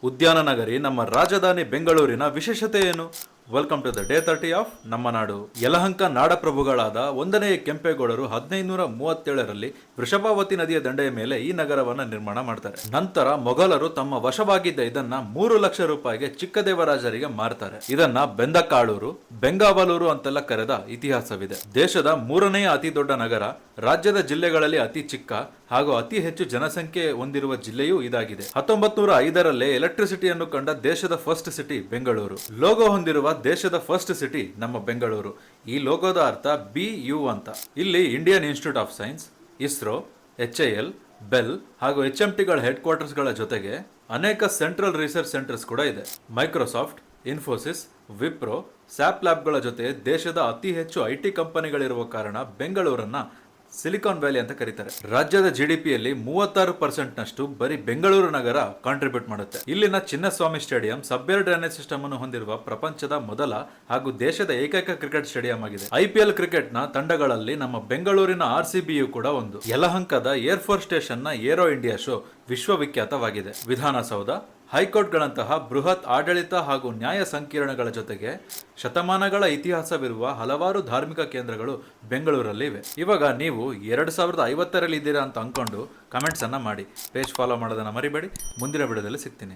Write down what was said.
ಉದ್ಯಾನ ನಗರಿ ನಮ್ಮ ರಾಜಧಾನಿ ಬೆಂಗಳೂರಿನ ವಿಶೇಷತೆ ಏನು? Welcome to the day 30 of ನಮ್ಮ ನಾಡು. ಯಲಹಂಕ ನಾಡಪ್ರಭುಗಳಾದ 1ನೇ ಕೆಂಪೇಗೌಡರು 1537ರಲ್ಲಿ ವೃಷಭಾವತಿ ನದಿಯ ದಂಡೆಯ ಮೇಲೆ ಈ ನಗರವನ್ನ ನಿರ್ಮಾಣ ಮಾಡ್ತಾರೆ. ನಂತರ ಮೊಘಲರು ತಮ್ಮ ವಶವಾಗಿದ್ದ ಇದನ್ನ 3 ಲಕ್ಷ ರೂಪಾಯಿಗೆ ಚಿಕ್ಕದೇವರಾಜರಿಗೆ ಮಾರ್ತಾರೆ. ಇದನ್ನ ಬೆಂದಕಾಳೂರು, ಬೆಂಗಾವಲೂರು ಅಂತೆಲ್ಲ ಕರೆದ ಇತಿಹಾಸವಿದೆ. ದೇಶದ 3ನೇ ಅತಿ ದೊಡ್ಡ ನಗರ, ರಾಜ್ಯದ ಜಿಲ್ಲೆಗಳಲ್ಲಿ ಅತಿ ಚಿಕ್ಕ ಹಾಗೂ ಅತಿ ಹೆಚ್ಚು ಜನಸಂಖ್ಯೆ ಹೊಂದಿರುವ ಜಿಲ್ಲೆಯೂ ಇದಾಗಿದೆ. 1905ರಲ್ಲಿ ಎಲೆಕ್ಟ್ರಿಸಿಟಿಯನ್ನು ಕಂಡ ದೇಶದ ಫಸ್ಟ್ ಸಿಟಿ ಬೆಂಗಳೂರು. ಲೋಗೋ ಹೊಂದಿರುವ ದೇಶದ ಫಸ್ಟ್ ಸಿಟಿ ನಮ್ಮ ಬೆಂಗಳೂರು. ಈ ಲೋಗೋದ ಅರ್ಥ BU ಅಂತ. ಇಲ್ಲಿ Indian institute of science, ISRO, HAL, bell ಹಾಗೂ HMTಗಳ ಹೆಡ್ ಕ್ವಾರ್ಟರ್ಸ್ಗಳ ಜೊತೆಗೆ ಅನೇಕ ಸೆಂಟ್ರಲ್ ರಿಸರ್ಚ್ ಸೆಂಟರ್ಸ್ ಕೂಡ ಇದೆ. ಮೈಕ್ರೋಸಾಫ್ಟ್, ಇನ್ಫೋಸಿಸ್, ವಿಪ್ರೋ, ಸ್ಯಾಪ್ ಲ್ಯಾಬ್ಗಳ ಜೊತೆ ದೇಶದ ಅತಿ ಹೆಚ್ಚು IT ಕಂಪನಿಗಳಿರುವ ಕಾರಣ ಬೆಂಗಳೂರನ್ನ ಸಿಲಿಕಾನ್ ವ್ಯಾಲಿ ಅಂತ ಕರೀತಾರೆ. ರಾಜ್ಯದ GDPಯಲ್ಲಿ 36% ಬರೀ ಬೆಂಗಳೂರು ನಗರ ಕಾಂಟ್ರಿಬ್ಯೂಟ್ ಮಾಡುತ್ತೆ. ಇಲ್ಲಿನ ಚಿನ್ನಸ್ವಾಮಿ ಸ್ಟೇಡಿಯಂ ಸಬ್ವೇರ್ ಡ್ರೈನೇಜ್ ಸಿಸ್ಟಮ್ ಅನ್ನು ಹೊಂದಿರುವ ಪ್ರಪಂಚದ ಮೊದಲ ಹಾಗೂ ದೇಶದ ಏಕೈಕ ಕ್ರಿಕೆಟ್ ಸ್ಟೇಡಿಯಂ ಆಗಿದೆ. IPL ಕ್ರಿಕೆಟ್ ನ ತಂಡಗಳಲ್ಲಿ ನಮ್ಮ ಬೆಂಗಳೂರಿನ RCBಯು ಕೂಡ ಒಂದು. ಯಲಹಂಕದ ಏರ್ಫೋರ್ಸ್ ಸ್ಟೇಷನ್ ನ ಏರೋ ಇಂಡಿಯಾ ಶೋ ವಿಶ್ವವಿಖ್ಯಾತವಾಗಿದೆ. ವಿಧಾನಸೌಧ, ಹೈಕೋರ್ಟ್ಗಳಂತಹ ಬೃಹತ್ ಆಡಳಿತ ಹಾಗೂ ನ್ಯಾಯ ಸಂಕೀರ್ಣಗಳ ಜೊತೆಗೆ ಶತಮಾನಗಳ ಇತಿಹಾಸವಿರುವ ಹಲವಾರು ಧಾರ್ಮಿಕ ಕೇಂದ್ರಗಳು ಬೆಂಗಳೂರಲ್ಲಿ ಇವೆ. ಇವಾಗ ನೀವು 2050ರಲ್ಲಿ ಇದ್ದೀರಾ ಅಂತ ಅನ್ಕೊಂಡು ಕಮೆಂಟ್ಸ್ ಅನ್ನ ಮಾಡಿ. ಪೇಜ್ ಫಾಲೋ ಮಾಡೋದನ್ನ ಮರಿಬೇಡಿ. ಮುಂದಿನ ವಿಡಿಯೋದಲ್ಲಿ ಸಿಗ್ತೀನಿ.